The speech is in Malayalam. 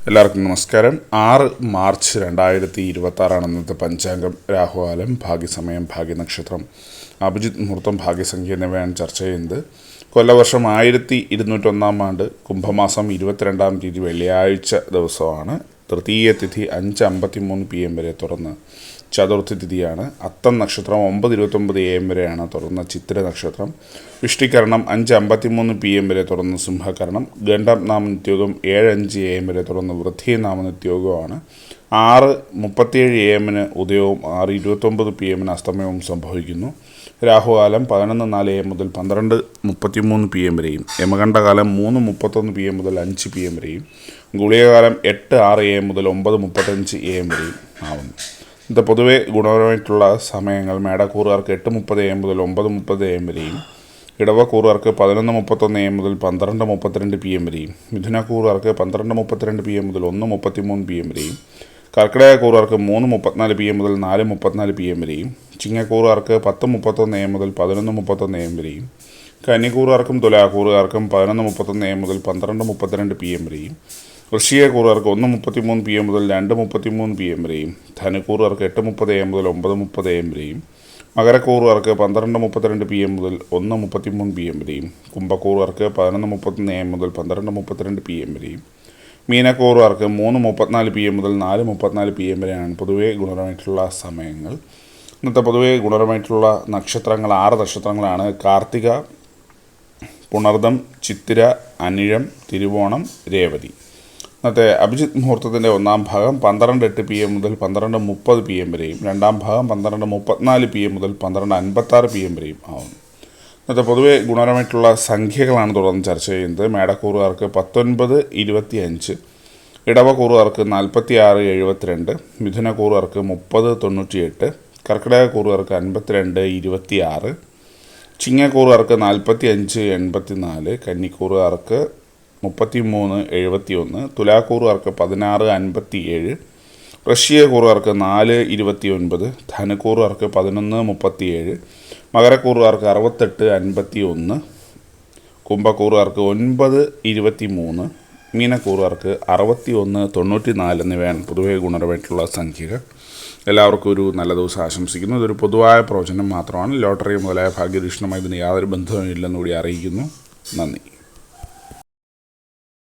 എല്ലാവർക്കും നമസ്കാരം. 6 മാർച്ച് 2026 ഇന്നത്തെ പഞ്ചാംഗം. രാഹുകാലം, ഭാഗ്യസമയം, ഭാഗ്യനക്ഷത്രം, അഭിജിത്ത് മുഹൂർത്തം, ഭാഗ്യസംഖ്യ എന്നിവയാണ് ചർച്ച ചെയ്യുന്നത്. കൊല്ലവർഷം 1201 ആണ്ട്, കുംഭമാസം 22 തീയതി വെള്ളിയാഴ്ച ദിവസമാണ്. തൃതീയ തിഥി 5:53 PM വരെ തുറന്ന് ചതുർത്ഥി തിഥിയാണ്. അത്തം നക്ഷത്രം 9:29 AM വരെയാണ് തുറന്ന ചിത്തിര നക്ഷത്രം. വിഷ്ടികരണം 5:53 PM വരെ തുറന്ന് സിംഹകരണം. ഗണ്ഡം നാമനിത്യോഗം 7:05 AM വരെ തുറന്ന് വൃദ്ധി നാമനിത്യോഗമാണ്. 6:37 AM ഉദയവും 6:29 PM അസ്തമയവും സംഭവിക്കുന്നു. രാഹുകാലം 11:04 AM മുതൽ 12:33 PM വരെയും, യമകണ്ഠകാലം 3:31 PM മുതൽ 5 PM വരെയും, ഗുളികകാലം 8:06 AM മുതൽ 9:35 AM വരെയും ആവുന്നു. ഇത് പൊതുവെ ഗുണപരമായിട്ടുള്ള സമയങ്ങൾ മേടക്കൂറുകാർക്ക് 8:30 AM മുതൽ 9:30 AM വരെയും, ഇടവക്കൂറുകാർക്ക് 11:31 AM മുതൽ 12:32 PM വരെയും, മിഥുനക്കൂറുകാർക്ക് 12:32 PM മുതൽ 1:33 PM വരെയും, കർക്കിടകക്കൂറുകാർക്ക് 3:34 PM മുതൽ 4:34 PM വരെയും, ചിങ്ങക്കൂറുകാർക്ക് 10:31 AM മുതൽ 11:31 AM വരെയും, കന്നിക്കൂറുകാർക്കും തുലാക്കൂറുകാർക്കും 11:31 AM മുതൽ 12:32 PM വരെയും, വൃശ്ചികക്കൂറുകാർക്ക് 1:33 PM മുതൽ 2:33 PM വരെയും, ധനുക്കൂറുകാർക്ക് 8:30 AM മുതൽ 9:30 AM വരെയും, മകരക്കൂറുകാർക്ക് 12:32 PM മുതൽ 1:33 PM വരെയും, കുംഭക്കൂറുകാർക്ക് 11:31 AM മുതൽ 12:32 PM വരെയും, മീനക്കൂറുകാർക്ക് 3:34 PM മുതൽ 4:34 PM വരെയാണ് പൊതുവേ ഗുണപരമായിട്ടുള്ള സമയങ്ങൾ. ഇന്നത്തെ പൊതുവേ ഗുണപരമായിട്ടുള്ള നക്ഷത്രങ്ങൾ 6 നക്ഷത്രങ്ങളാണ്. കാർത്തിക, പുണർദം, ചിത്തിര, അനിഴം, തിരുവോണം, രേവതി. ഇന്നത്തെ അഭിജിത്ത് മുഹൂർത്തത്തിൻ്റെ ഒന്നാം ഭാഗം 12:08 PM മുതൽ 12:30 PM വരെയും, രണ്ടാം ഭാഗം 12:34 PM മുതൽ 12:56 PM വരെയും ആവുന്നു. ഇന്നത്തെ പൊതുവെ ഗുണപരമായിട്ടുള്ള സംഖ്യകളാണ് തുടർന്ന് ചർച്ച ചെയ്യുന്നത്. മേടക്കൂറുകാർക്ക് 19:25, ഇടവക്കൂറുകാർക്ക് 46:72, മിഥുനക്കൂറുകാർക്ക് 30:98, കർക്കിടകക്കൂറുകാർക്ക് 52:26, ചിങ്ങക്കൂറുകാർക്ക് 45:84, കന്നിക്കൂറുകാർക്ക് 33:71, തുലാക്കൂറുകാർക്ക് 16:57, വൃശ്ചികക്കൂറുകാർക്ക് 4:29, ധനുക്കൂറുകാർക്ക് 11:37, മകരക്കൂറുകാർക്ക് 68:51, കുംഭക്കൂറുകാർക്ക് 9:23, മീനക്കൂറുകാർക്ക് 61:94 എന്നിവയാണ് പൊതുവെ ഗുണപരമായിട്ടുള്ള സംഖ്യകൾ. എല്ലാവർക്കും ഒരു നല്ല ദിവസം ആശംസിക്കുന്നു. ഇതൊരു പൊതുവായ പ്രവചനം മാത്രമാണ്. ലോട്ടറി മുതലായ ഭാഗ്യദീക്ഷണമായി ഇതിന് യാതൊരു ബന്ധവും ഇല്ലെന്നുകൂടി അറിയിക്കുന്നു. നന്ദി.